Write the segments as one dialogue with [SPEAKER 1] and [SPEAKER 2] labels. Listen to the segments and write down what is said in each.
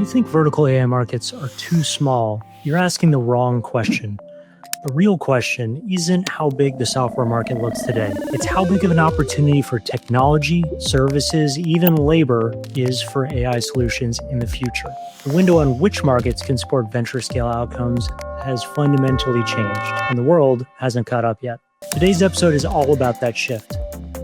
[SPEAKER 1] you think vertical AI markets are too small, you're asking the wrong question. The real question isn't how big the software market looks today. It's how big of an opportunity for technology, services, even labor is for AI solutions in the future. The window on which markets can support venture scale outcomes has fundamentally changed, and the world hasn't caught up yet. Today's episode is all about that shift.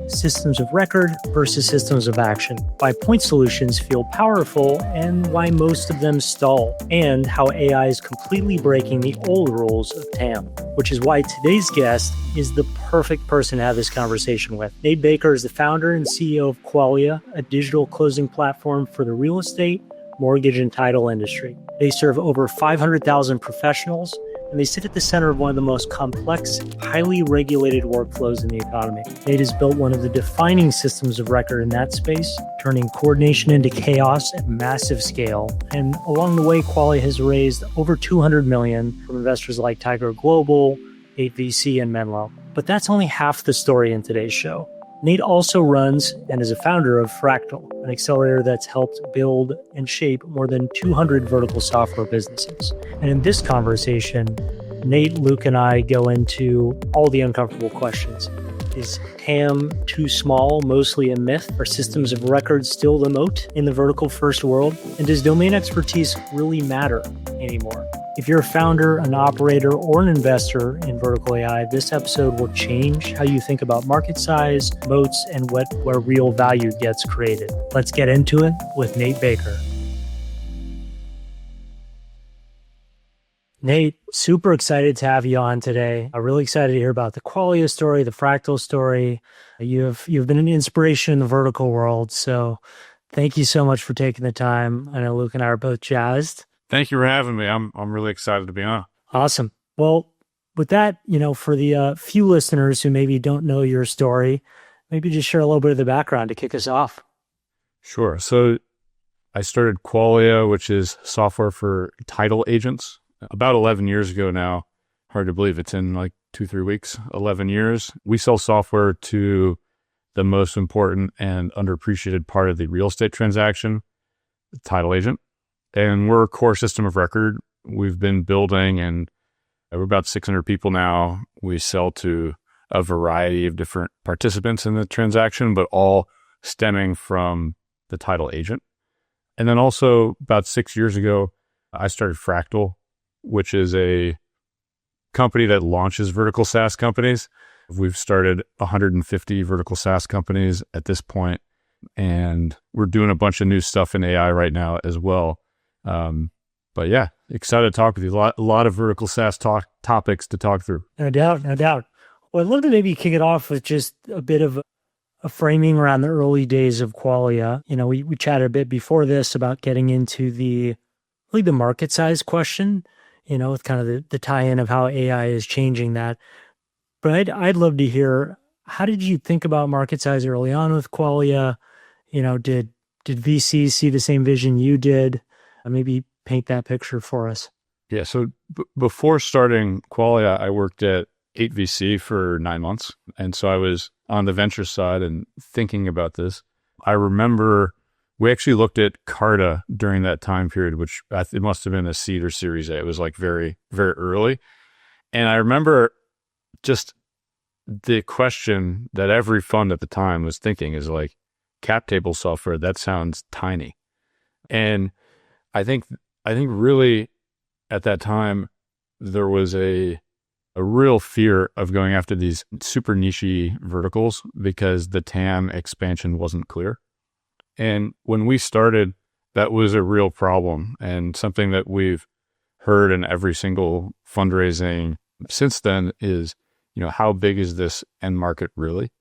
[SPEAKER 1] Systems of record versus systems of action, why point solutions feel powerful and why most of them stall, and how AI is completely breaking the old rules of TAM, which is why today's guest is the perfect person to have this conversation with. Nate Baker is the founder and CEO of Qualia, a digital closing platform for the real estate, mortgage, and title industry. They serve over 500,000 professionals, and they sit at the center of one of the most complex, highly regulated workflows in the economy. Nate has built one of the defining systems of record in that space, turning coordination into chaos at massive scale. And along the way, Qualia has raised over $200 million from investors like Tiger Global, 8VC, and Menlo. But that's only half the story in today's show. Nate also runs and is a founder of Fractal, an accelerator that's helped build and shape more than 200 vertical software businesses. And in this conversation, Nate, Luke, and I go into all the uncomfortable questions. Is TAM too small, mostly a myth? Are systems of record still the moat in the vertical first world? And does domain expertise really matter anymore? If you're a founder, an operator, or an investor in vertical AI, this episode will change how you think about market size, moats, and where real value gets created. Let's get into it with Nate Baker. Nate, super excited to have you on today. I'm really excited to hear about the Qualia story, the Fractal story. You've been an inspiration in the vertical world, so thank you so much for taking the time. I know Luke and I are both jazzed.
[SPEAKER 2] Thank you for having me. I'm really excited to be on.
[SPEAKER 1] Awesome. Well, with that, for the few listeners who maybe don't know your story, maybe just share a little bit of the background to kick us off.
[SPEAKER 2] Sure. So I started Qualia, which is software for title agents, about 11 years ago now. Hard to believe it's in like 2-3 weeks, 11 years. We sell software to the most important and underappreciated part of the real estate transaction, the title agent. And we're a core system of record. We've been building, and we're about 600 people now. We sell to a variety of different participants in the transaction, but all stemming from the title agent. And then also about 6 years ago, I started Fractal, which is a company that launches vertical SaaS companies. We've started 150 vertical SaaS companies at this point, and we're doing a bunch of new stuff in AI right now as well. But yeah, excited to talk with you. A lot of vertical SaaS topics to talk through.
[SPEAKER 1] No doubt. Well, I'd love to maybe kick it off with just a bit of a framing around the early days of Qualia. We chatted a bit before this about getting into the market size question, with kind of the tie-in of how AI is changing that. But I'd love to hear, how did you think about market size early on with Qualia? Did VCs see the same vision you did? Maybe paint that picture for us.
[SPEAKER 2] Yeah. So before starting Qualia, I worked at 8VC for 9 months. And so I was on the venture side and thinking about this. I remember we actually looked at Carta during that time period, which it must have been a seed or Series A. It was like very, very early. And I remember just the question that every fund at the time was thinking is like, cap table software, that sounds tiny. And I think really at that time, there was a real fear of going after these super niche verticals because the TAM expansion wasn't clear. And when we started, that was a real problem and something that we've heard in every single fundraising since then is, how big is this end market really?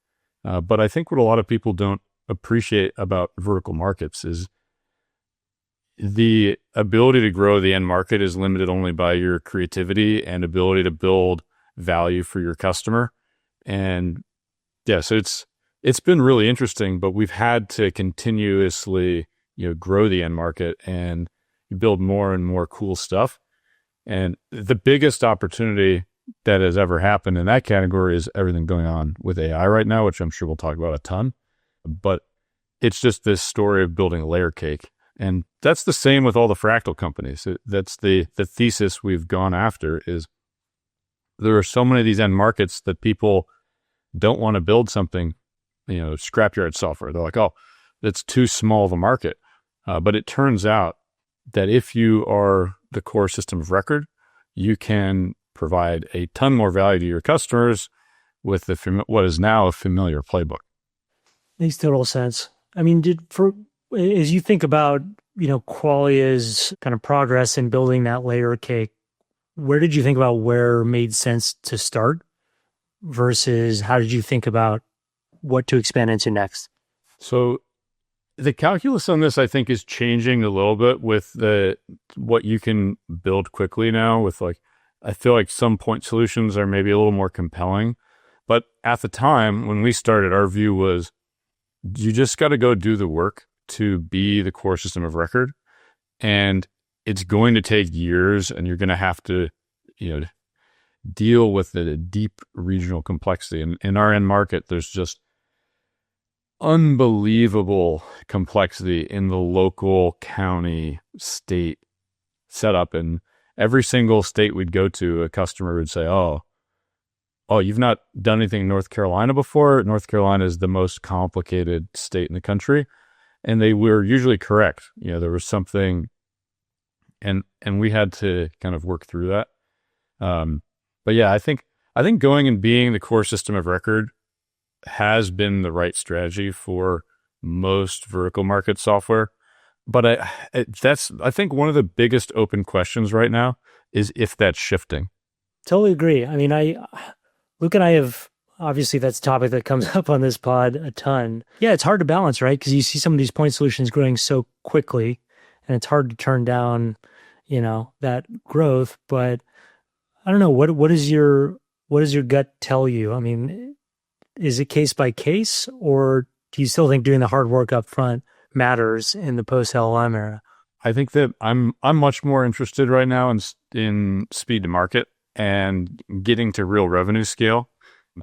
[SPEAKER 2] But I think what a lot of people don't appreciate about vertical markets is the ability to grow the end market is limited only by your creativity and ability to build value for your customer. And yeah, so it's been really interesting, but we've had to continuously, grow the end market and build more and more cool stuff. And the biggest opportunity that has ever happened in that category is everything going on with AI right now, which I'm sure we'll talk about a ton. But it's just this story of building a layer cake. And that's the same with all the fractal companies. That's the thesis we've gone after is there are so many of these end markets that people don't want to build something, scrapyard software. They're like, oh, that's too small of a market. But it turns out that if you are the core system of record, you can provide a ton more value to your customers with what is now a familiar playbook.
[SPEAKER 1] Makes total sense. I mean, as you think about, Qualia's kind of progress in building that layer cake, where did you think about where made sense to start versus how did you think about what to expand into next?
[SPEAKER 2] So the calculus on this, I think, is changing a little bit with what you can build quickly now with I feel like some point solutions are maybe a little more compelling. But at the time when we started, our view was you just got to go do the work to be the core system of record. And it's going to take years and you're going to have to, deal with the deep regional complexity. And in our end market, there's just unbelievable complexity in the local, county, state setup. And every single state we'd go to, a customer would say, oh, you've not done anything in North Carolina before? North Carolina is the most complicated state in the country. And they were usually correct. There was something, and we had to kind of work through that. But yeah, I think going and being the core system of record has been the right strategy for most vertical market software. But I think one of the biggest open questions right now is if that's shifting.
[SPEAKER 1] Totally agree. I mean, Luke and I have, obviously that's a topic that comes up on this pod a ton. Yeah, it's hard to balance, right? Because you see some of these point solutions growing so quickly and it's hard to turn down, that growth. But I don't know, what does your gut tell you? I mean, is it case by case, or do you still think doing the hard work up front matters in the post LLM era?
[SPEAKER 2] I think that I'm much more interested right now in speed to market and getting to real revenue scale,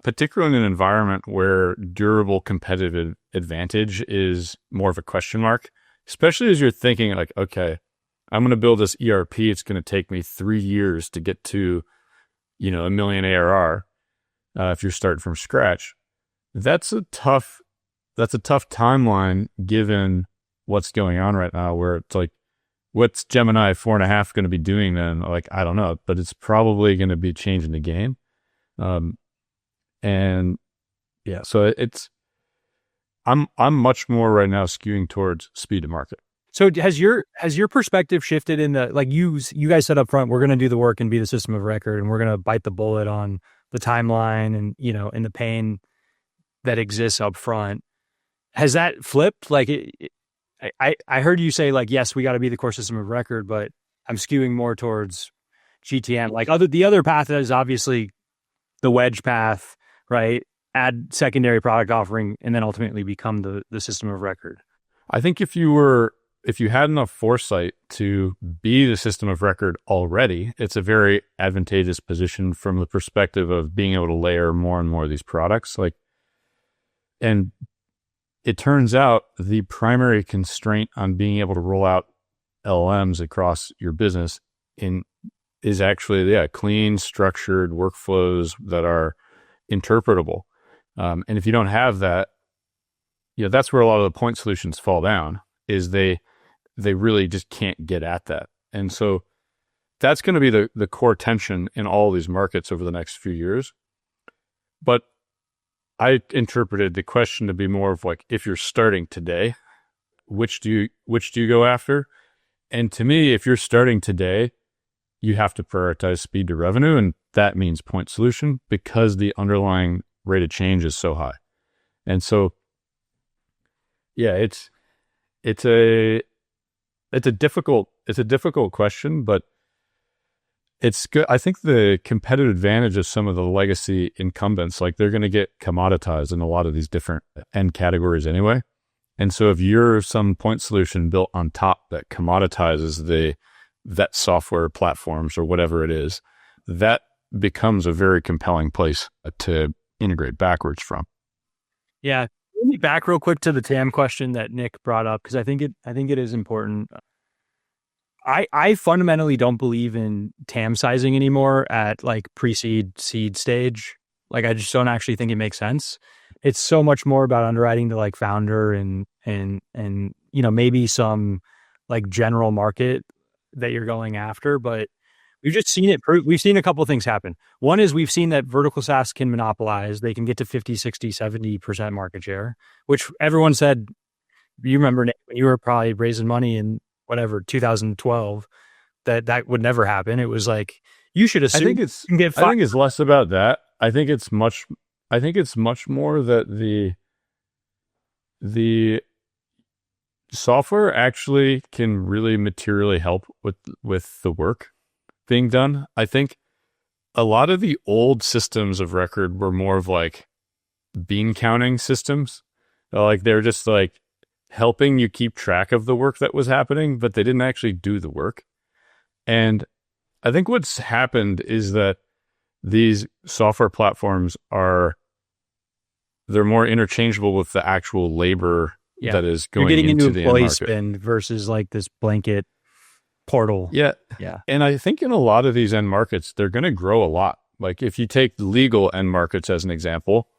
[SPEAKER 2] particularly in an environment where durable competitive advantage is more of a question mark, especially as you're thinking like, okay, I'm going to build this ERP. It's going to take me 3 years to get to, $1 million ARR. If you're starting from scratch, that's a tough timeline given what's going on right now, where it's like, what's Gemini 4.5 going to be doing then? Like, I don't know, but it's probably going to be changing the game. And yeah, so I'm much more right now skewing towards speed to market.
[SPEAKER 3] So has your perspective shifted in the, like you guys said up front, we're going to do the work and be the system of record, and we're going to bite the bullet on the timeline and, and the pain that exists up front. Has that flipped? Like I heard you say like, yes, we got to be the core system of record, but I'm skewing more towards GTM. Like the other path is obviously the wedge path, right? Add secondary product offering and then ultimately become the system of record.
[SPEAKER 2] I think if you had enough foresight to be the system of record already, it's a very advantageous position from the perspective of being able to layer more and more of these products. And it turns out the primary constraint on being able to roll out LLMs across your business is actually, clean, structured workflows that are interpretable. And if you don't have that, that's where a lot of the point solutions fall down, is they really just can't get at that. And so that's going to be the core tension in all these markets over the next few years. But I interpreted the question to be more of like, if you're starting today, which do you go after? And to me, if you're starting today, you have to prioritize speed to revenue, and that means point solution because the underlying rate of change is so high. And so, yeah, it's a difficult question, but it's good. I think the competitive advantage of some of the legacy incumbents, like they're going to get commoditized in a lot of these different end categories anyway. And so if you're some point solution built on top that commoditizes the vet software platforms or whatever it is, that becomes a very compelling place to integrate backwards from.
[SPEAKER 3] Yeah. Let me back real quick to the TAM question that Nick brought up, because I think it is important. I fundamentally don't believe in TAM sizing anymore at like pre-seed seed stage. Like I just don't actually think it makes sense. It's so much more about underwriting the like founder and maybe some like general market that you're going after, but we've just seen it. We've seen a couple of things happen. One is we've seen that vertical SaaS can monopolize. They can get to 50, 60, 70% market share, which everyone said, you remember Nick, when you were probably raising money in whatever, 2012, that would never happen. It was like, you should assume
[SPEAKER 2] I think it's less about that. I think it's much more that the software actually can really materially help with the work being done. I think a lot of the old systems of record were more of like bean counting systems. Like they're just like helping you keep track of the work that was happening, but they didn't actually do the work. And I think what's happened is that these software platforms they're more interchangeable with the actual labor that is going
[SPEAKER 3] You're getting
[SPEAKER 2] into
[SPEAKER 3] into
[SPEAKER 2] the
[SPEAKER 3] employee
[SPEAKER 2] end market.
[SPEAKER 3] spend versus like this blanket portal.
[SPEAKER 2] Yeah. And I think in a lot of these end markets, they're going to grow a lot. Like if you take legal end markets as an example,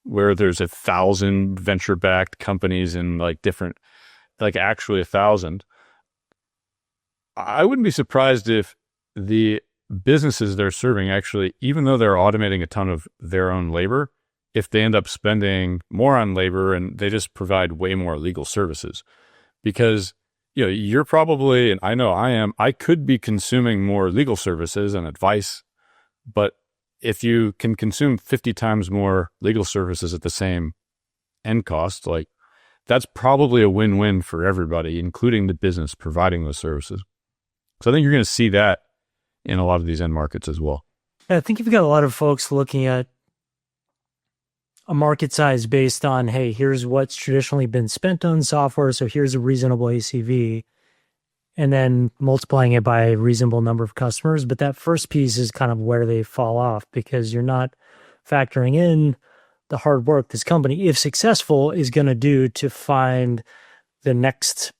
[SPEAKER 2] where there's 1,000 venture-backed companies in like different, like actually 1,000, I wouldn't be surprised if the businesses they're serving actually, even though they're automating a ton of their own labor, if they end up spending more on labor and they just provide way more legal services. Because you're probably, and I know I could be consuming more legal services and advice, but if you can consume 50 times more legal services at the same end cost, like that's probably a win-win for everybody, including the business providing those services. So I think you're going to see that in a lot of these end markets as well.
[SPEAKER 1] I think you've got a lot of folks looking at a market size based on, hey, here's what's traditionally been spent on software, so here's a reasonable ACV, and then multiplying it by a reasonable number of customers. But that first piece is kind of where they fall off, because you're not factoring in the hard work this company, if successful, is going to do to find the next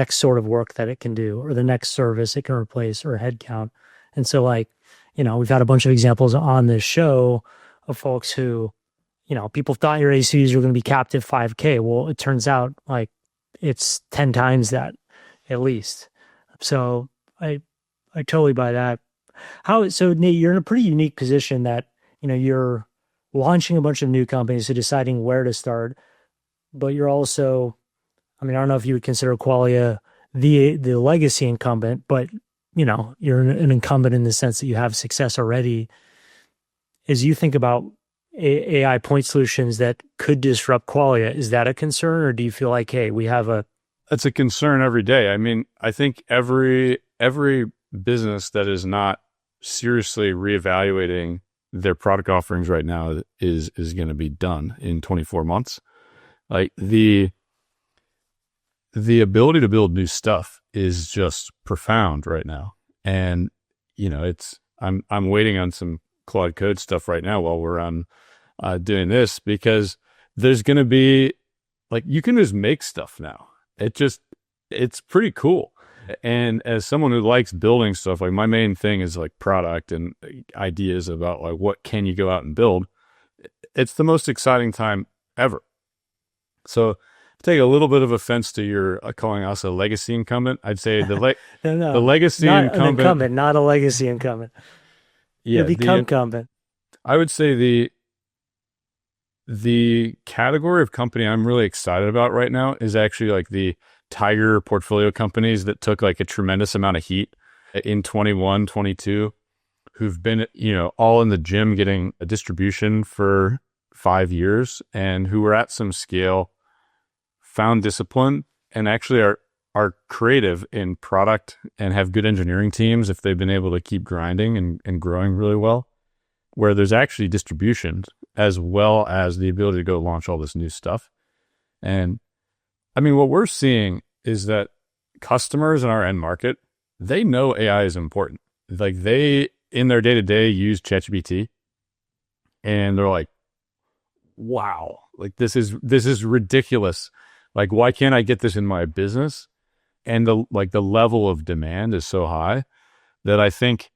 [SPEAKER 1] sort of work that it can do, or the next service it can replace, or headcount. And so we've had a bunch of examples on this show of folks who, people thought your ACVs were going to be capped at 5K. Well, it turns out like it's 10 times that at least. So I totally buy that. So Nate, you're in a pretty unique position that, you're launching a bunch of new companies, so deciding where to start, but you're also, I don't know if you would consider Qualia the legacy incumbent, but you're an incumbent in the sense that you have success already. As you think about AI point solutions that could disrupt Qualia, is that a concern, or do you feel like, hey, we have
[SPEAKER 2] That's a concern every day. I think every business that is not seriously reevaluating their product offerings right now is going to be done in 24 months. Like the ability to build new stuff is just profound right now. And I'm waiting on some Claude Code stuff right now while we're on doing this, because there's going to be like, you can just make stuff now. It's pretty cool. And as someone who likes building stuff, like my main thing is like product and ideas about like what can you go out and build. It's the most exciting time ever. So take a little bit of offense to your calling us a legacy incumbent. I'd say the legacy
[SPEAKER 1] not
[SPEAKER 2] incumbent,
[SPEAKER 1] an incumbent, not a legacy incumbent.
[SPEAKER 2] Yeah,
[SPEAKER 1] you become incumbent.
[SPEAKER 2] I would say the category of company I'm really excited about right now is actually like the tiger portfolio companies that took like a tremendous amount of heat in 21, 22, who've been, all in the gym getting a distribution for 5 years, and who were at some scale, found discipline, and actually are creative in product and have good engineering teams if they've been able to keep grinding and growing really well, where there's actually distribution as well as the ability to go launch all this new stuff. And what we're seeing is that customers in our end market, they know AI is important. Like they, in their day-to-day, use ChatGPT, and they're like, wow, like this is ridiculous. Like, why can't I get this in my business? And the level of demand is so high that I think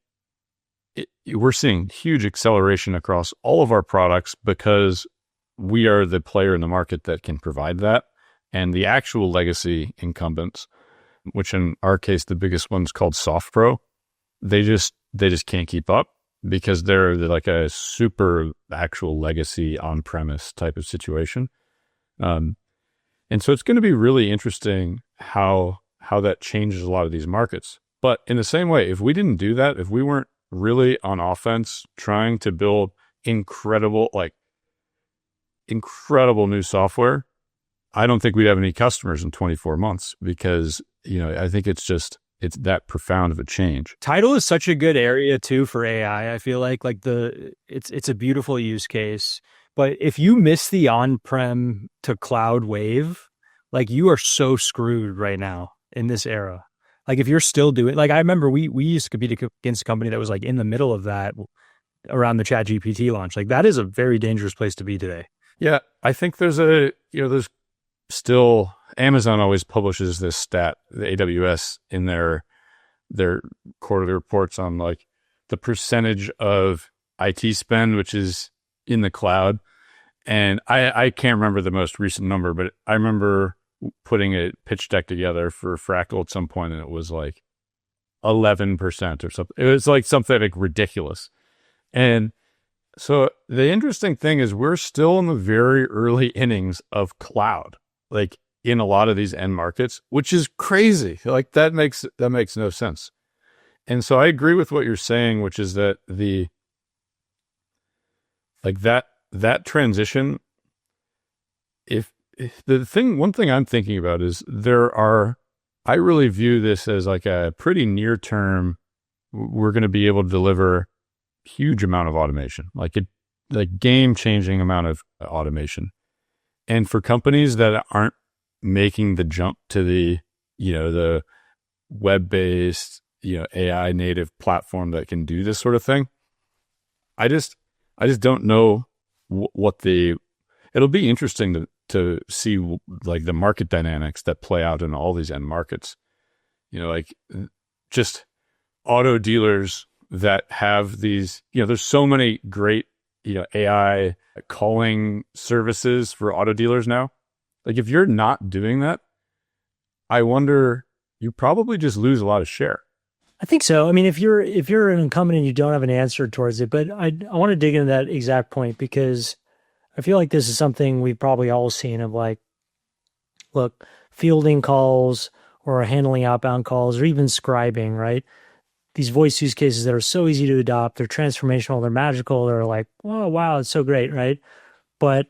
[SPEAKER 2] we're seeing huge acceleration across all of our products because we are the player in the market that can provide that. And the actual legacy incumbents, which in our case, the biggest one's called SoftPro, they just can't keep up because they're like a super actual legacy on-premise type of situation. And so it's going to be really interesting how that changes a lot of these markets. But in the same way, if we didn't do that, if we weren't really on offense trying to build incredible new software, I don't think we'd have any customers in 24 months because, I think it's that profound of a change.
[SPEAKER 3] Title is such a good area too for AI. I feel like it's a beautiful use case, but if you miss the on-prem to cloud wave, like you are so screwed right now in this era. Like if you're still doing, like I remember we used to compete against a company that was like in the middle of that around the ChatGPT launch. Like that is a very dangerous place to be today.
[SPEAKER 2] Yeah, I think there's still, Amazon always publishes this stat, the AWS, in their quarterly reports on like the percentage of IT spend, which is in the cloud. And I can't remember the most recent number, but I remember putting a pitch deck together for Fractal at some point, and it was like 11% or something. It was like something like ridiculous. And so the interesting thing is we're still in the very early innings of cloud, like in a lot of these end markets, which is crazy. Like that makes no sense. And so I agree with what you're saying, which is that that transition, one thing I'm thinking about is I really view this as like a pretty near term, we're going to be able to deliver huge amount of automation, like game changing amount of automation. And for companies that aren't making the jump to the web-based, AI native platform that can do this sort of thing, I just don't know it'll be interesting to see like the market dynamics that play out in all these end markets, like just auto dealers that have these, there's so many great, AI calling services for auto dealers now. Like if you're not doing that, I wonder, you probably just lose a lot of share.
[SPEAKER 1] I think so. I mean, if you're an incumbent and you don't have an answer towards it, but I want to dig into that exact point because I feel like this is something we've probably all seen of like, look, fielding calls or handling outbound calls or even scribing, right? These voice use cases that are so easy to adopt, they're transformational, they're magical, they're like, oh, wow, it's so great, right? But,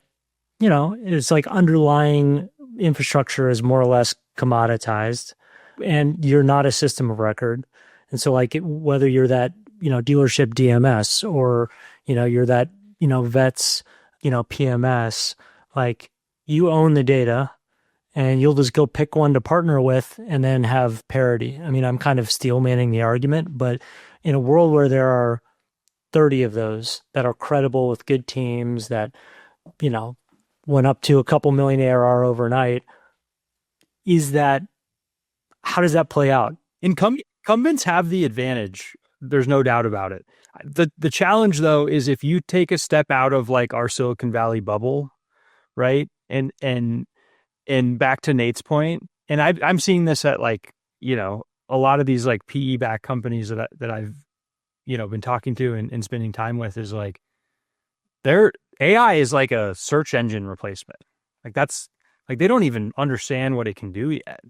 [SPEAKER 1] it's like underlying infrastructure is more or less commoditized and you're not a system of record. And so like whether you're that, dealership DMS or, you're that, vets, PMS, like you own the data and you'll just go pick one to partner with and then have parity. I mean, I'm kind of steel manning the argument, but in a world where there are 30 of those that are credible with good teams that, went up to a couple million ARR overnight, how does that play out?
[SPEAKER 3] Incumbents have the advantage. There's no doubt about it. The challenge though is if you take a step out of like our Silicon Valley bubble, right? And back to Nate's point, and I'm seeing this at like, a lot of these like PE backed companies that I've, been talking to and spending time with is like their AI is like a search engine replacement. Like that's like, they don't even understand what it can do yet.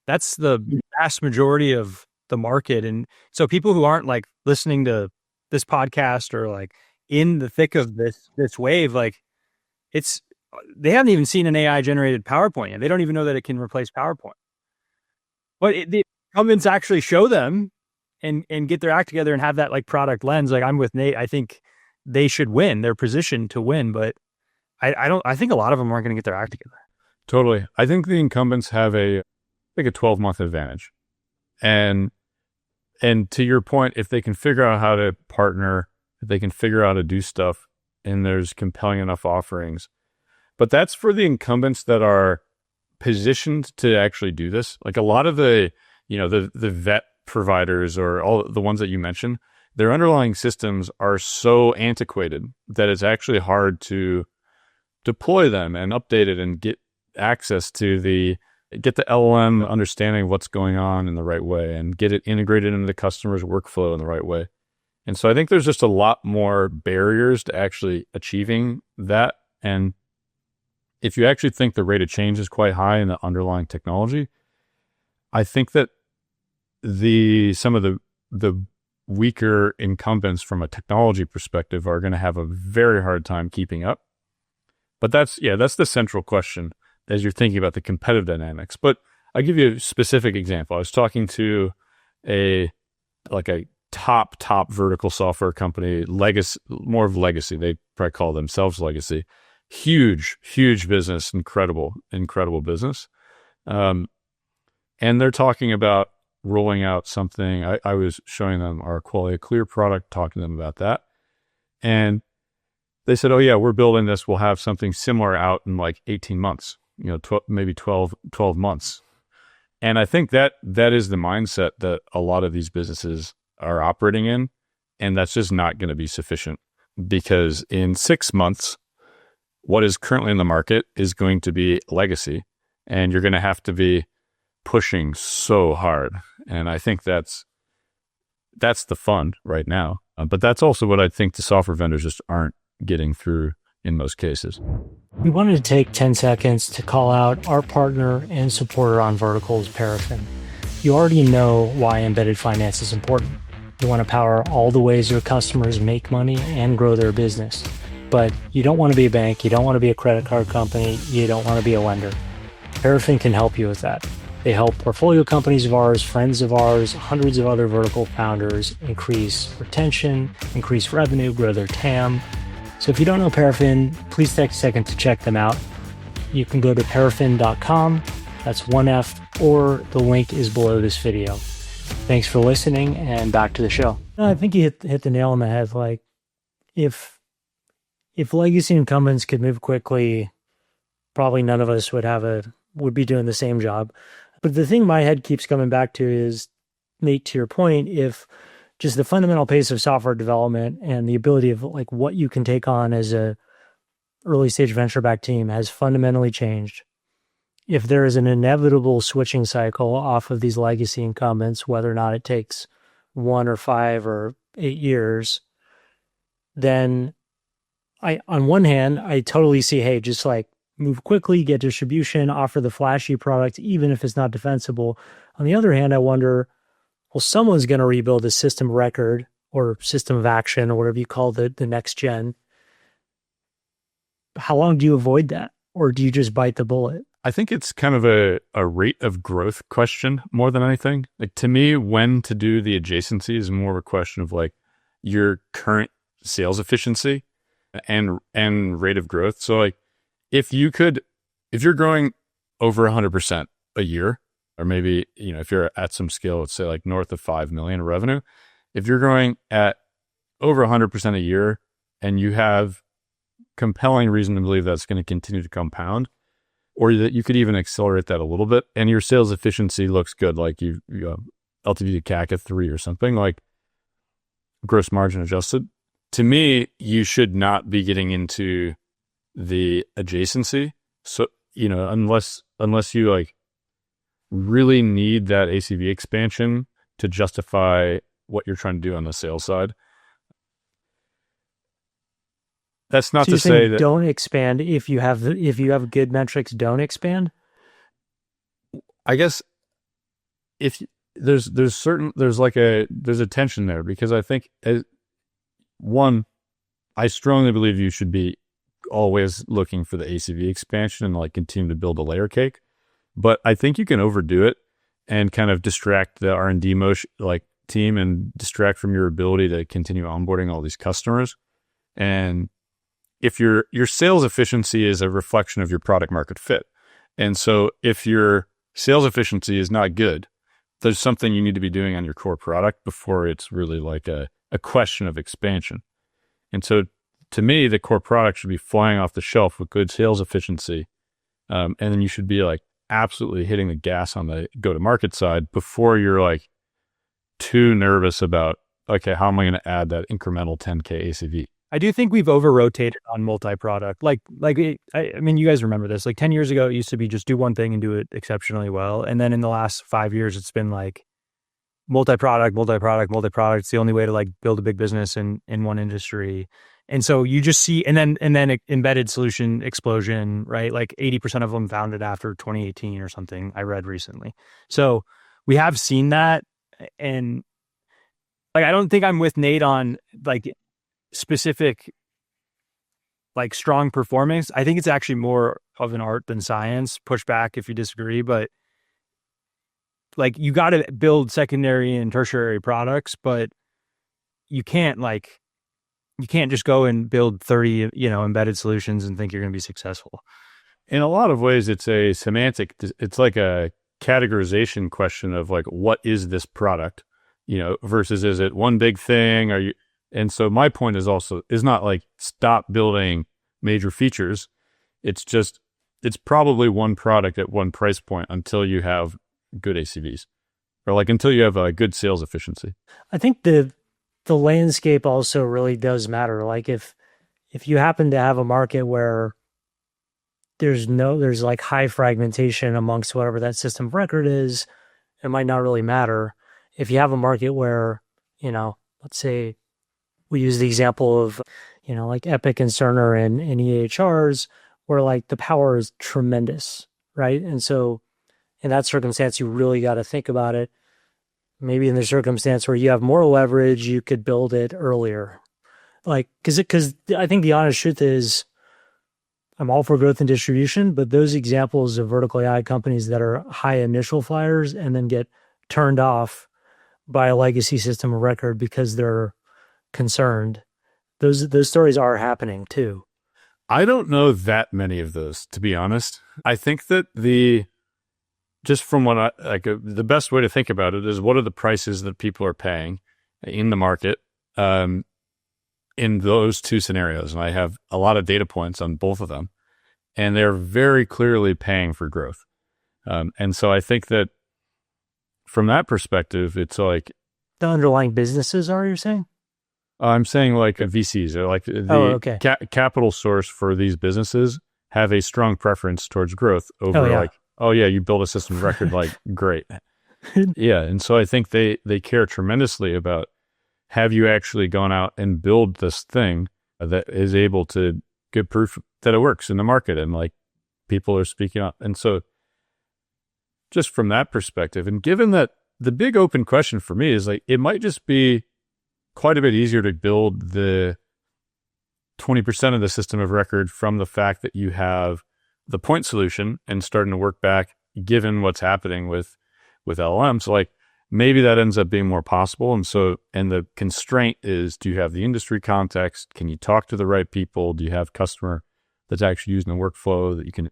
[SPEAKER 3] That's the vast majority of the market. And so people who aren't like listening to this podcast or like in the thick of this wave, like they haven't even seen an AI generated PowerPoint yet. They don't even know that it can replace PowerPoint. But the incumbents actually show them and get their act together and have that like product lens. Like I'm with Nate. I think they should win. They're positioned to win, but I think a lot of them aren't going to get their act together.
[SPEAKER 2] Totally. I think the incumbents have a 12-month advantage. And to your point, if they can figure out how to partner, if they can figure out how to do stuff and there's compelling enough offerings. But that's for the incumbents that are positioned to actually do this. Like a lot of the, the vet providers or all the ones that you mentioned, their underlying systems are so antiquated that it's actually hard to deploy them and update it and get access to get the LLM understanding of what's going on in the right way and get it integrated into the customer's workflow in the right way. And so I think there's just a lot more barriers to actually achieving that. And if you actually think the rate of change is quite high in the underlying technology, I think that some of the weaker incumbents from a technology perspective are going to have a very hard time keeping up. But that's the central question as you're thinking about the competitive dynamics. But I'll give you a specific example. I was talking to a top vertical software company, more of legacy. They probably call themselves legacy. Huge business, incredible business. And they're talking about rolling out something. I was showing them our Qualia Clear product, talking to them about that. And they said, oh yeah, we're building this. We'll have something similar out in like 18 months, maybe 12 months. And I think that is the mindset that a lot of these businesses are operating in. And that's just not going to be sufficient, because in 6 months, what is currently in the market is going to be legacy, and you're going to have to be pushing so hard. And I think that's the fun right now. But that's also what I think the software vendors just aren't getting through in most cases.
[SPEAKER 1] We wanted to take 10 seconds to call out our partner and supporter on Verticals, Paraffin. You already know why embedded finance is important. You want to power all the ways your customers make money and grow their business. But you don't want to be a bank, you don't want to be a credit card company, you don't want to be a lender. Paraffin can help you with that. They help portfolio companies of ours, friends of ours, hundreds of other vertical founders increase retention, increase revenue, grow their TAM. So if you don't know Paraffin, please take a second to check them out. You can go to paraffin.com, that's 1F, or the link is below this video. Thanks for listening, and back to the show. I think you hit the nail on the head. Like, if legacy incumbents could move quickly, probably none of us would be doing the same job. But the thing my head keeps coming back to is, Nate, to your point, if just the fundamental pace of software development and the ability of like what you can take on as a early stage venture-backed team has fundamentally changed. If there is an inevitable switching cycle off of these legacy incumbents, whether or not it takes 1 or 5 or 8 years, then on one hand, I totally see, hey, just like move quickly, get distribution, offer the flashy product, even if it's not defensible. On the other hand, I wonder, well, someone's going to rebuild a system of record or system of action or whatever you call the next gen. How long do you avoid that? Or do you just bite the bullet?
[SPEAKER 2] I think it's kind of a rate of growth question more than anything. Like, to me, when to do the adjacency is more of a question of like your current sales efficiency and rate of growth. So like, if you're growing over 100% a year, or maybe, if you're at some scale, let's say like north of 5 million in revenue, if you're growing at over 100% a year and you have compelling reason to believe that's going to continue to compound, or that you could even accelerate that a little bit, and your sales efficiency looks good, like you LTV to CAC at 3 or something, like gross margin adjusted, to me, you should not be getting into the adjacency. So, unless you like really need that ACV expansion to justify what you're trying to do on the sales side. That's not to say that
[SPEAKER 1] don't expand if you have good metrics, don't expand.
[SPEAKER 2] I guess if there's a tension there, because I think one, I strongly believe you should be always looking for the ACV expansion and like continue to build a layer cake. But I think you can overdo it and kind of distract the R&D team and distract from your ability to continue onboarding all these customers. And if your sales efficiency is a reflection of your product market fit. And so if your sales efficiency is not good, there's something you need to be doing on your core product before it's really like a question of expansion. And so to me, the core product should be flying off the shelf with good sales efficiency. And then you should be like absolutely hitting the gas on the go-to-market side before you're like too nervous about, okay, how am I going to add that incremental 10K ACV?
[SPEAKER 3] I do think we've over-rotated on multi-product. I mean, you guys remember this. Like 10 years ago, it used to be just do one thing and do it exceptionally well. And then in the last 5 years, it's been like multi-product. It's the only way to like build a big business in one industry. And so you just see, and then embedded solution explosion, right? Like 80% of them founded after 2018 or something I read recently. So we have seen that. And like, I don't think I'm with Nate on like specific, like strong performance. I think it's actually more of an art than science. Push back if you disagree, but like you got to build secondary and tertiary products, but you can't just go and build 30, embedded solutions and think you're going to be successful.
[SPEAKER 2] In a lot of ways, it's a semantic, it's like a categorization question of like, what is this product, versus is it one big thing? And so my point is not like stop building major features. It's probably one product at one price point until you have good ACVs, or like until you have a good sales efficiency.
[SPEAKER 1] I think the landscape also really does matter. Like if you happen to have a market where there's like high fragmentation amongst whatever that system of record is, it might not really matter. If you have a market where, let's say we use the example of, like Epic and Cerner and EHRs, where like the power is tremendous, right? And so in that circumstance, you really got to think about it. Maybe in the circumstance where you have more leverage, you could build it earlier. Like, because I think the honest truth is, I'm all for growth and distribution, but those examples of vertical AI companies that are high initial flyers and then get turned off by a legacy system of record because they're concerned, those stories are happening too.
[SPEAKER 2] I don't know that many of those, to be honest. I think that just from what the best way to think about it is, what are the prices that people are paying in the market in those two scenarios? And I have a lot of data points on both of them, and they're very clearly paying for growth. And so I think that from that perspective, it's like
[SPEAKER 1] the underlying businesses are, you're saying?
[SPEAKER 2] I'm saying like VCs, or like the capital source for these businesses have a strong preference towards growth over you build a system of record, like great. Yeah. And so I think they care tremendously about, have you actually gone out and build this thing that is able to give proof that it works in the market and like people are speaking up. And so just from that perspective, and given that the big open question for me is like, it might just be quite a bit easier to build the 20% of the system of record from the fact that you have the point solution and starting to work back, given what's happening with LLMs. Like maybe that ends up being more possible. And the constraint is, do you have the industry context? Can you talk to the right people? Do you have customer that's actually using the workflow that you can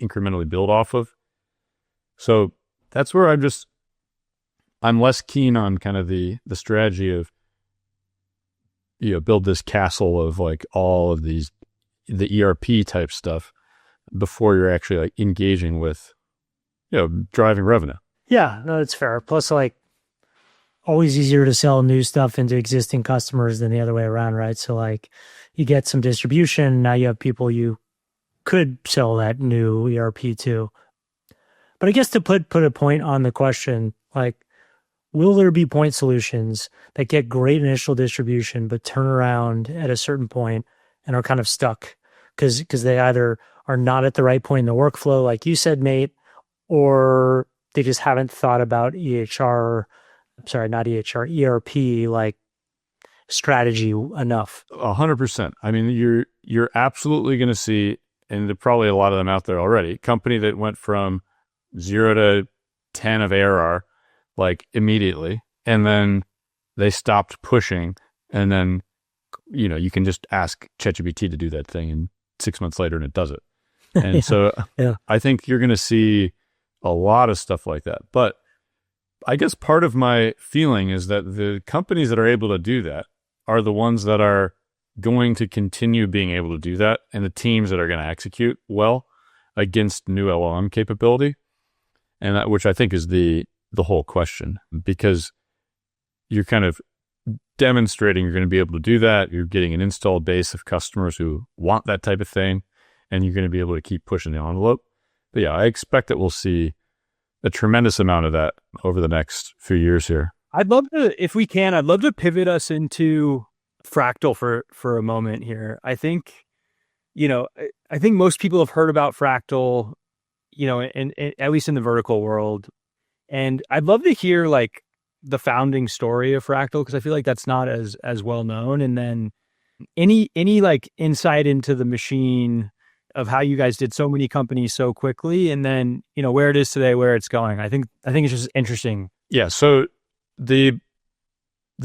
[SPEAKER 2] incrementally build off of? So that's where I'm less keen on kind of the strategy of, build this castle of like all of the ERP type stuff before you're actually like engaging with, driving revenue.
[SPEAKER 1] Yeah, no, it's fair. Plus, like, always easier to sell new stuff into existing customers than the other way around, right? So like, you get some distribution, now you have people you could sell that new ERP to. But I guess to put a point on the question, like, will there be point solutions that get great initial distribution, but turn around at a certain point and are kind of stuck because they either are not at the right point in the workflow, like you said, Nate, or they just haven't thought about ERP like strategy enough?
[SPEAKER 2] 100%. I mean, you're absolutely going to see, and there are probably a lot of them out there already, company that went from 0 to 10 of ARR like immediately, and then they stopped pushing, and then you can just ask ChatGPT to do that thing, and 6 months later, and it does it. And I think you're going to see a lot of stuff like that. But I guess part of my feeling is that the companies that are able to do that are the ones that are going to continue being able to do that, and the teams that are going to execute well against new LLM capability, and that, which I think is the whole question, because you're kind of demonstrating you're going to be able to do that. You're getting an installed base of customers who want that type of thing, and you're going to be able to keep pushing the envelope. But yeah, I expect that we'll see a tremendous amount of that over the next few years here.
[SPEAKER 3] I'd love to pivot us into Fractal for a moment here. I think most people have heard about Fractal, and at least in the vertical world. And I'd love to hear like the founding story of Fractal, because I feel like that's not as well known. And then any like insight into the machine of how you guys did so many companies so quickly, and then, where it is today, where it's going. I think it's just interesting.
[SPEAKER 2] Yeah. So the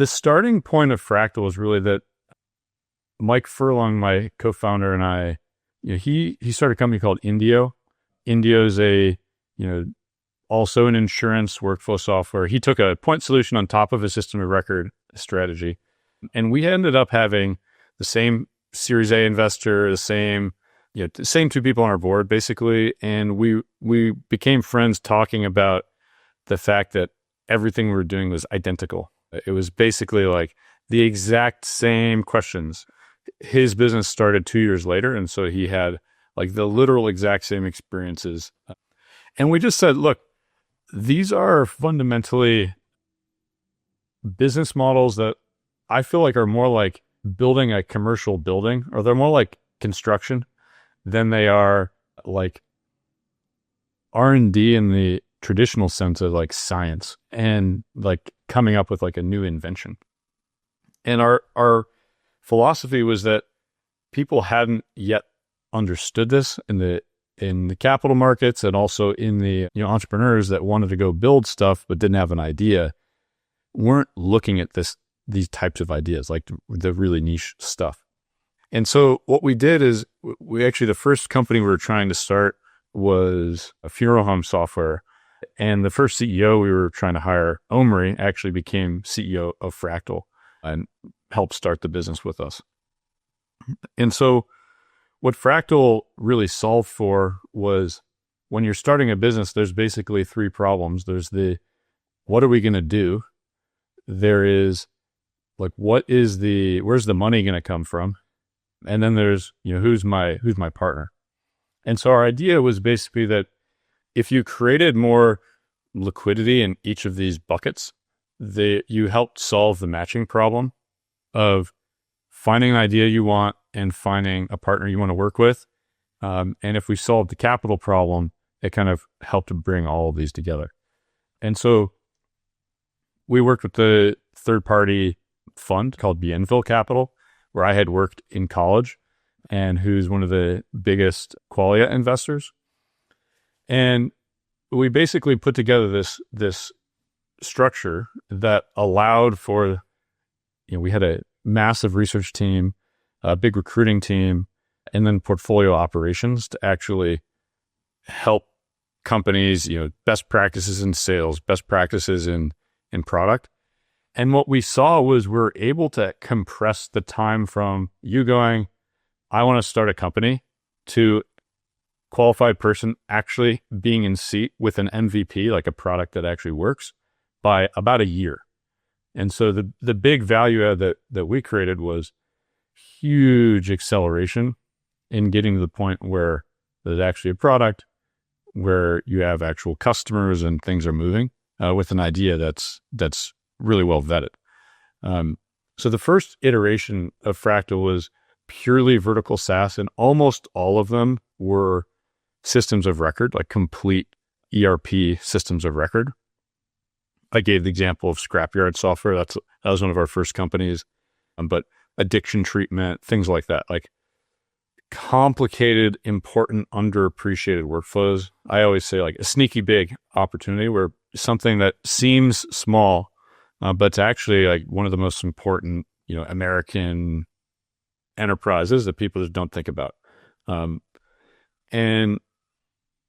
[SPEAKER 2] starting point of Fractal was really that Mike Furlong, my co-founder, and I, he started a company called Indio. Indio is also an insurance workflow software. He took a point solution on top of a system of record strategy. And we ended up having the same Series A investor, the same two people on our board, basically. And we became friends talking about the fact that everything we were doing was identical. It was basically like the exact same questions. His business started 2 years later, and so he had like the literal exact same experiences. And we just said, look, these are fundamentally business models that I feel like are more like building a commercial building, or they're more like construction than they are like R&D in the traditional sense of like science and like coming up with like a new invention. And our philosophy was that people hadn't yet understood this in the capital markets, and also in the entrepreneurs that wanted to go build stuff but didn't have an idea, weren't looking at these types of ideas, like the really niche stuff. And so what we did is the first company we were trying to start was a funeral home software. And the first CEO we were trying to hire, Omri, actually became CEO of Fractal and helped start the business with us. And so what Fractal really solved for was, when you're starting a business, there's basically three problems. There's what are we going to do? There is like, where's the money going to come from? And then there's, who's my partner? And so our idea was basically that if you created more liquidity in each of these buckets, you helped solve the matching problem of finding an idea you want and finding a partner you want to work with. And if we solved the capital problem, it kind of helped to bring all of these together. And so we worked with the third-party fund called Bienville Capital, where I had worked in college, and who's one of the biggest Qualia investors. And we basically put together this structure that allowed for, we had a massive research team, a big recruiting team, and then portfolio operations to actually help companies, best practices in sales, best practices in product. And what we saw was we're able to compress the time from you going, I want to start a company, to qualified person actually being in seat with an MVP, like a product that actually works, by about a year. And so the big value add that we created was huge acceleration in getting to the point where there's actually a product, where you have actual customers and things are moving with an idea that's really well vetted. So the first iteration of Fractal was purely vertical SaaS, and almost all of them were systems of record, like complete ERP systems of record. I gave the example of scrapyard software. That was one of our first companies, but addiction treatment, things like that, like complicated, important, underappreciated workflows. I always say like a sneaky big opportunity, where something that seems small, but it's actually like one of the most important, American enterprises that people just don't think about. And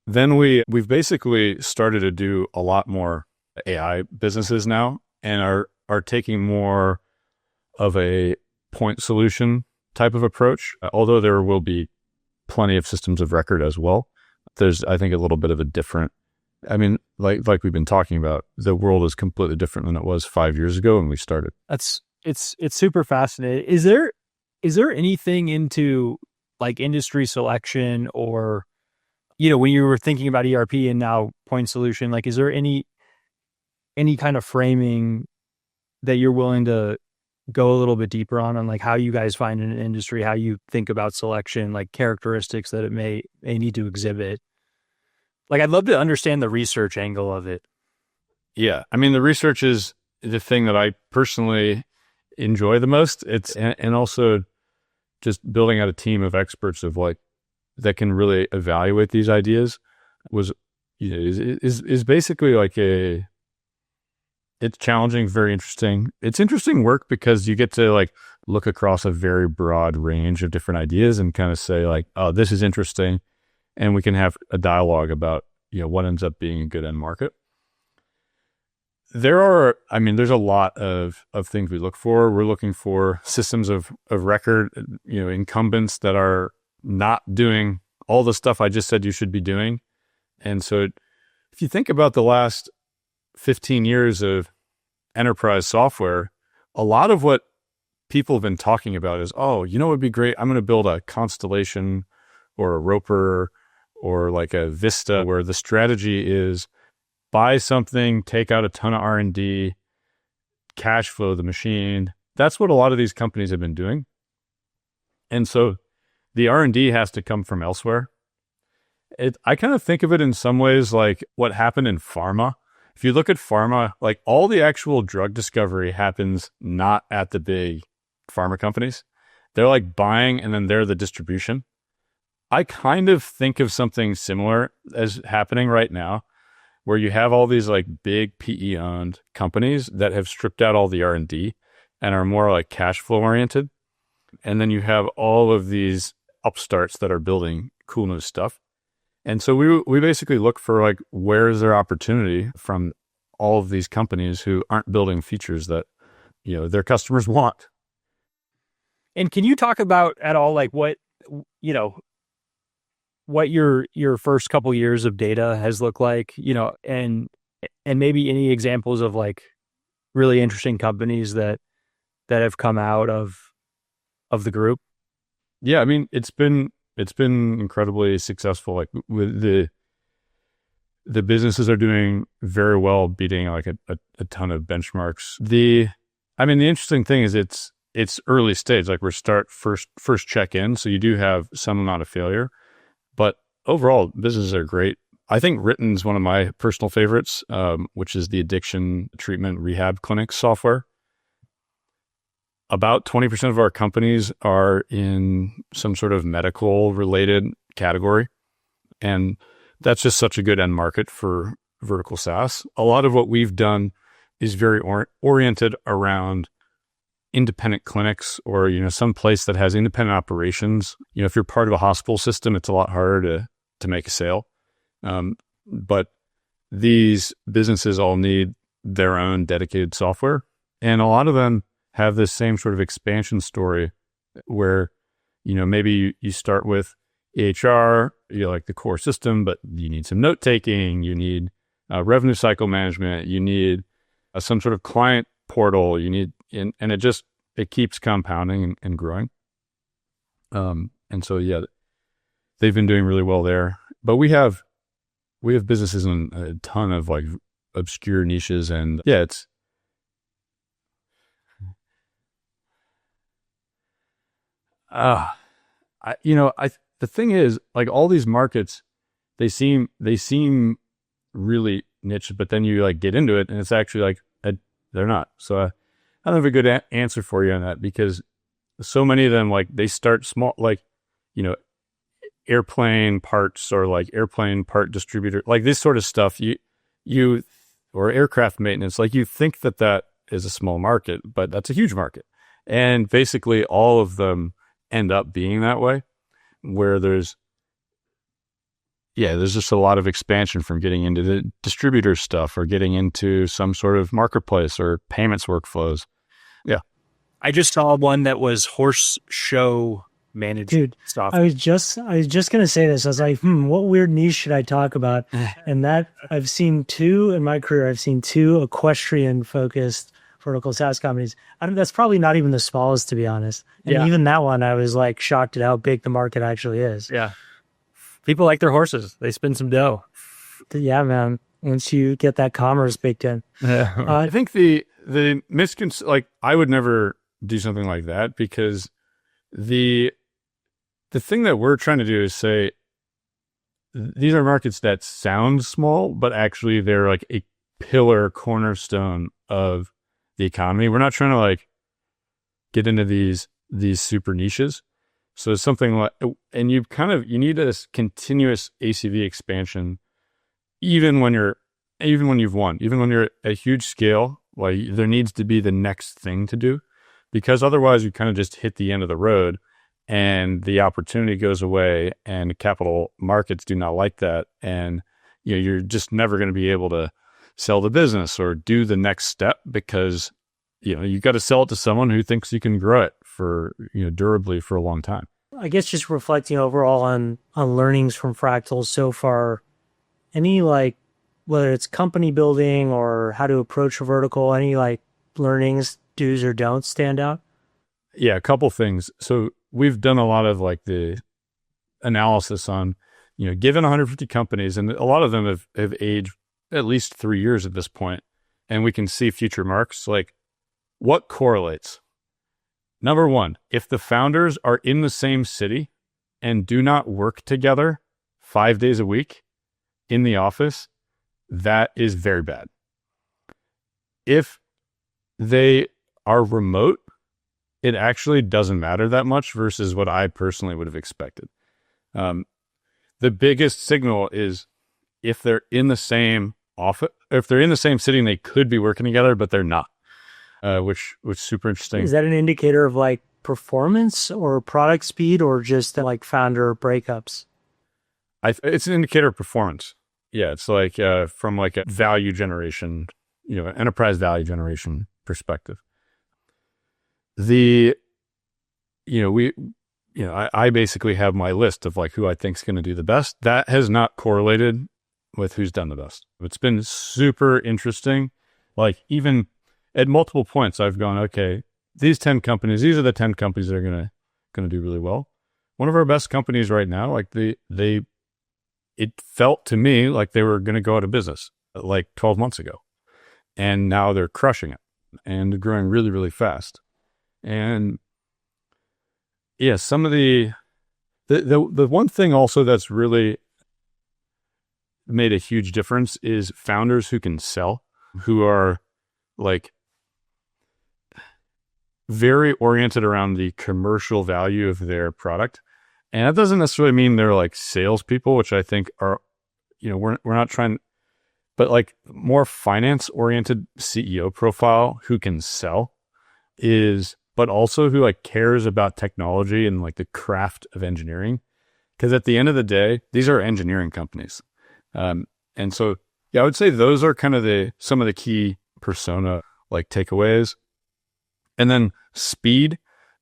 [SPEAKER 2] then we've basically started to do a lot more AI businesses now, and are taking more of a point solution type of approach, although there will be plenty of systems of record as well. There's, I think, a little bit of a different, I mean, like we've been talking about, the world is completely different than it was 5 years ago when we started.
[SPEAKER 3] It's super fascinating. Is there anything into like industry selection, or, when you were thinking about ERP and now point solution, like, is there any kind of framing that you're willing to go a little bit deeper on like how you guys find an industry, how you think about selection, like characteristics that it may need to exhibit? Like, I'd love to understand the research angle of it.
[SPEAKER 2] Yeah. I mean, the research is the thing that I personally enjoy the most. And also just building out a team of experts of like, that can really evaluate these ideas is basically like it's challenging, very interesting. It's interesting work because you get to like look across a very broad range of different ideas and kind of say like, oh, this is interesting. And we can have a dialogue about, what ends up being a good end market. There's a lot of things we look for. We're looking for systems of record, incumbents that are not doing all the stuff I just said you should be doing. And so if you think about the last 15 years of enterprise software, a lot of what people have been talking about is, oh, what would be great? I'm going to build a Constellation or a Roper or like a Vista, where the strategy is buy something, take out a ton of R&D, cash flow the machine. That's what a lot of these companies have been doing. And so the R&D has to come from elsewhere. I kind of think of it in some ways like what happened in pharma. If you look at pharma, like all the actual drug discovery happens not at the big pharma companies. They're like buying and then they're the distribution. I kind of think of something similar as happening right now, where you have all these like big PE owned companies that have stripped out all the R&D and are more like cash flow oriented. And then you have all of these upstarts that are building cool new stuff. And so we basically look for like, where is there opportunity from all of these companies who aren't building features that, their customers want.
[SPEAKER 3] And can you talk about at all, like what your first couple years of data has looked like, and maybe any examples of like really interesting companies that have come out of the group?
[SPEAKER 2] Yeah. I mean, it's been incredibly successful. Like with the businesses are doing very well, beating like a ton of benchmarks. The interesting thing is it's early stage. Like we're first check in. So you do have some amount of failure, but overall businesses are great. I think Written's one of my personal favorites, which is the addiction treatment rehab clinic software. About 20% of our companies are in some sort of medical related category. And that's just such a good end market for vertical SaaS. A lot of what we've done is very oriented around independent clinics or, some place that has independent operations. If you're part of a hospital system, it's a lot harder to make a sale. But these businesses all need their own dedicated software. And a lot of them have this same sort of expansion story where, maybe you start with EHR, like the core system, but you need some note taking, you need revenue cycle management, you need some sort of client portal, and it keeps compounding and growing. And so, yeah, they've been doing really well there, but we have businesses in a ton of like obscure niches, and yeah, the thing is, like all these markets, they seem really niche, but then you like get into it and it's actually like they're not. So I don't have a good answer for you on that, because so many of them, like they start small, like, airplane parts or like airplane part distributor, like this sort of stuff, you or aircraft maintenance, like you think that is a small market, but that's a huge market. And basically all of them end up being that way, where there's just a lot of expansion from getting into the distributor stuff or getting into some sort of marketplace or payments workflows. Yeah.
[SPEAKER 3] I just saw one that was horse show managed
[SPEAKER 1] Dude,
[SPEAKER 3] stuff.
[SPEAKER 1] I was just gonna say this. I was like, what weird niche should I talk about? And that I've seen two in my career. I've seen two equestrian focused vertical SaaS companies. That's probably not even the smallest, to be honest. And
[SPEAKER 3] Yeah.
[SPEAKER 1] even that one, I was like shocked at how big the market actually is.
[SPEAKER 3] Yeah. People like their horses. They spend some dough.
[SPEAKER 1] Yeah, man. Once you get that commerce baked in.
[SPEAKER 2] I think the misconception, like I would never do something like that, because the thing that we're trying to do is say these are markets that sound small, but actually they're like a pillar cornerstone of the economy. We're not trying to like get into these super niches. So it's something like, and you need this continuous ACV expansion, even when you've won, even when you're at a huge scale. Like there needs to be the next thing to do, because otherwise you kind of just hit the end of the road and the opportunity goes away, and capital markets do not like that. And you're just never going to be able to sell the business or do the next step, because you got to sell it to someone who thinks you can grow it for durably for a long time.
[SPEAKER 1] I guess just reflecting overall on learnings from Fractal so far, any like, whether it's company building or how to approach a vertical, any like learnings, do's or don'ts stand out?
[SPEAKER 2] Yeah, a couple things. So we've done a lot of like the analysis on, given 150 companies, and a lot of them have aged at least 3 years at this point, and we can see future marks, like what correlates. Number one, if the founders are in the same city and do not work together 5 days a week in the office, that is very bad. If they are remote, it actually doesn't matter that much versus what I personally would have expected. The biggest signal is if they're in the same office, if they're in the same city and they could be working together, but they're not, which super interesting.
[SPEAKER 1] Is that an indicator of like performance or product speed, or just like founder breakups?
[SPEAKER 2] It's an indicator of performance. Yeah, it's like from like a value generation, enterprise value generation perspective. I basically have my list of like who I think is going to do the best. That has not correlated with who's done the best. It's been super interesting. Like even at multiple points, I've gone, okay, these are the 10 companies that are going to do really well. One of our best companies right now, like it felt to me like they were going to go out of business like 12 months ago, and now they're crushing it and growing really, really fast. And yeah, some of the one thing also that's really made a huge difference is founders who can sell, who are like very oriented around the commercial value of their product. And that doesn't necessarily mean they're like salespeople, which I think are, we're not trying, but like more finance oriented CEO profile who can sell but also who like cares about technology and like the craft of engineering. Because at the end of the day, these are engineering companies. And so, yeah, I would say those are kind of some of the key persona like takeaways. And then speed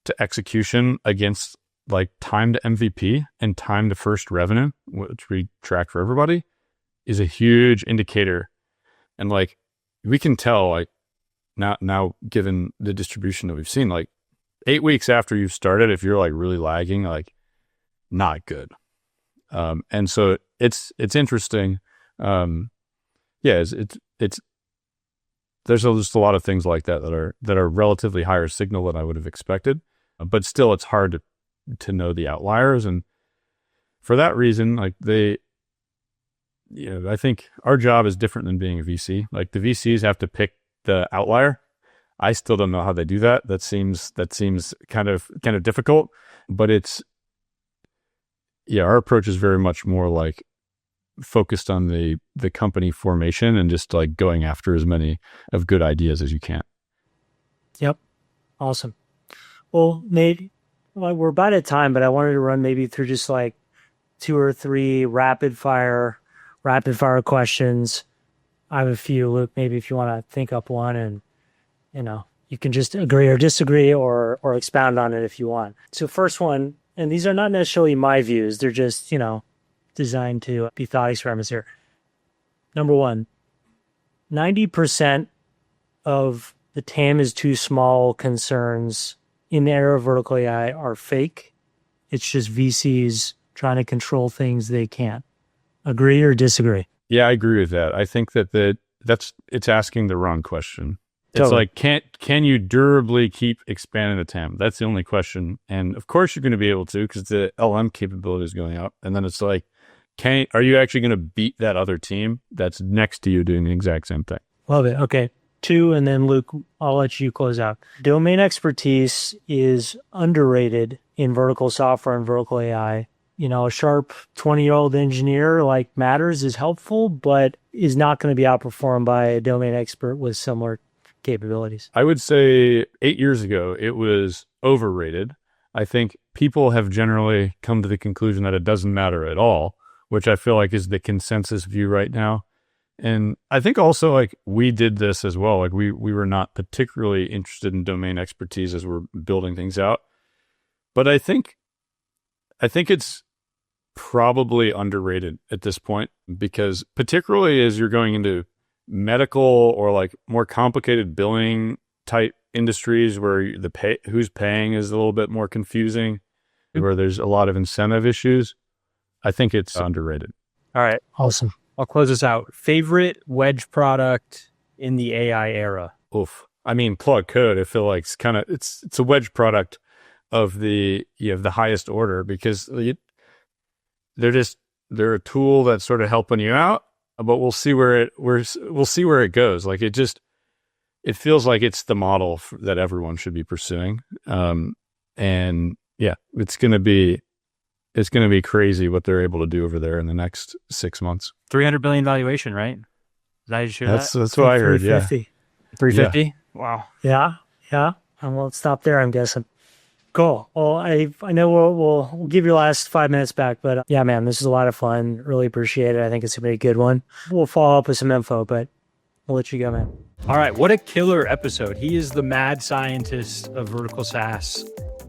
[SPEAKER 2] to execution against like time to MVP and time to first revenue, which we track for everybody, is a huge indicator. And like, we can tell like now given the distribution that we've seen, like 8 weeks after you've started, if you're like really lagging, like not good. And so it's interesting. There's just a lot of things like that are relatively higher signal than I would have expected, but still it's hard to know the outliers. And for that reason, like I think our job is different than being a VC. Like the VCs have to pick the outlier. I still don't know how they do that. That seems kind of difficult, but our approach is very much more like focused on the company formation and just like going after as many of good ideas as you can.
[SPEAKER 1] Yep. Awesome. Well, Nate, we're about at time, but I wanted to run maybe through just like 2 or 3 rapid fire questions. I have a few, Luke, maybe if you want to think up one and, You can just agree or disagree or expound on it if you want. So first one, and these are not necessarily my views. They're just, designed to be thought experiments here. Number one, 90% of the TAM is too small concerns in the era of vertical AI are fake. It's just VCs trying to control things they can't. Agree or disagree?
[SPEAKER 2] Yeah, I agree with that. I think that it's asking the wrong question. It's
[SPEAKER 1] Totally.
[SPEAKER 2] like, can you durably keep expanding the TAM? That's the only question. And of course you're going to be able to, because the LM capability is going up. And then it's like, are you actually going to beat that other team that's next to you doing the exact same thing?
[SPEAKER 1] Love it. Okay. 2, and then Luke, I'll let you close out. Domain expertise is underrated in vertical software and vertical AI. A sharp 20-year-old engineer like Matters is helpful, but is not going to be outperformed by a domain expert with similar capabilities.
[SPEAKER 2] I would say 8 years ago, it was overrated. I think people have generally come to the conclusion that it doesn't matter at all, which I feel like is the consensus view right now. And I think also like we did this as well. Like we were not particularly interested in domain expertise as we're building things out. But I think it's probably underrated at this point, because particularly as you're going into medical or like more complicated billing type industries where who's paying is a little bit more confusing, where there's a lot of incentive issues, I think it's underrated.
[SPEAKER 3] All right.
[SPEAKER 1] Awesome.
[SPEAKER 3] I'll close this out. Favorite wedge product in the AI era?
[SPEAKER 2] Oof. I mean, Plug Code, I feel like it's a wedge product of the highest order, because they're a tool that's sort of helping you out, but we'll see where it goes. Like it feels like it's the model that everyone should be pursuing. And yeah, it's going to be crazy what they're able to do over there in the next 6 months.
[SPEAKER 3] $300 billion valuation, right? Is that you share that?
[SPEAKER 2] That's what I heard. Yeah.
[SPEAKER 3] 350.
[SPEAKER 2] Yeah.
[SPEAKER 3] Wow.
[SPEAKER 1] Yeah. And we'll stop there, I'm guessing. Cool. Well, I know we'll give your last 5 minutes back, but yeah, man, this is a lot of fun. Really appreciate it. I think it's going to be a good one. We'll follow up with some info, but we'll let you go, man.
[SPEAKER 3] All right. What a killer episode. He is the mad scientist of vertical SaaS.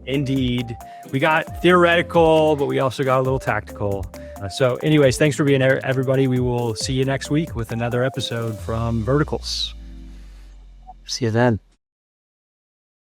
[SPEAKER 3] Indeed. We got theoretical, but we also got a little tactical. So anyways, thanks for being there, everybody. We will see you next week with another episode from Verticals.
[SPEAKER 1] See you then.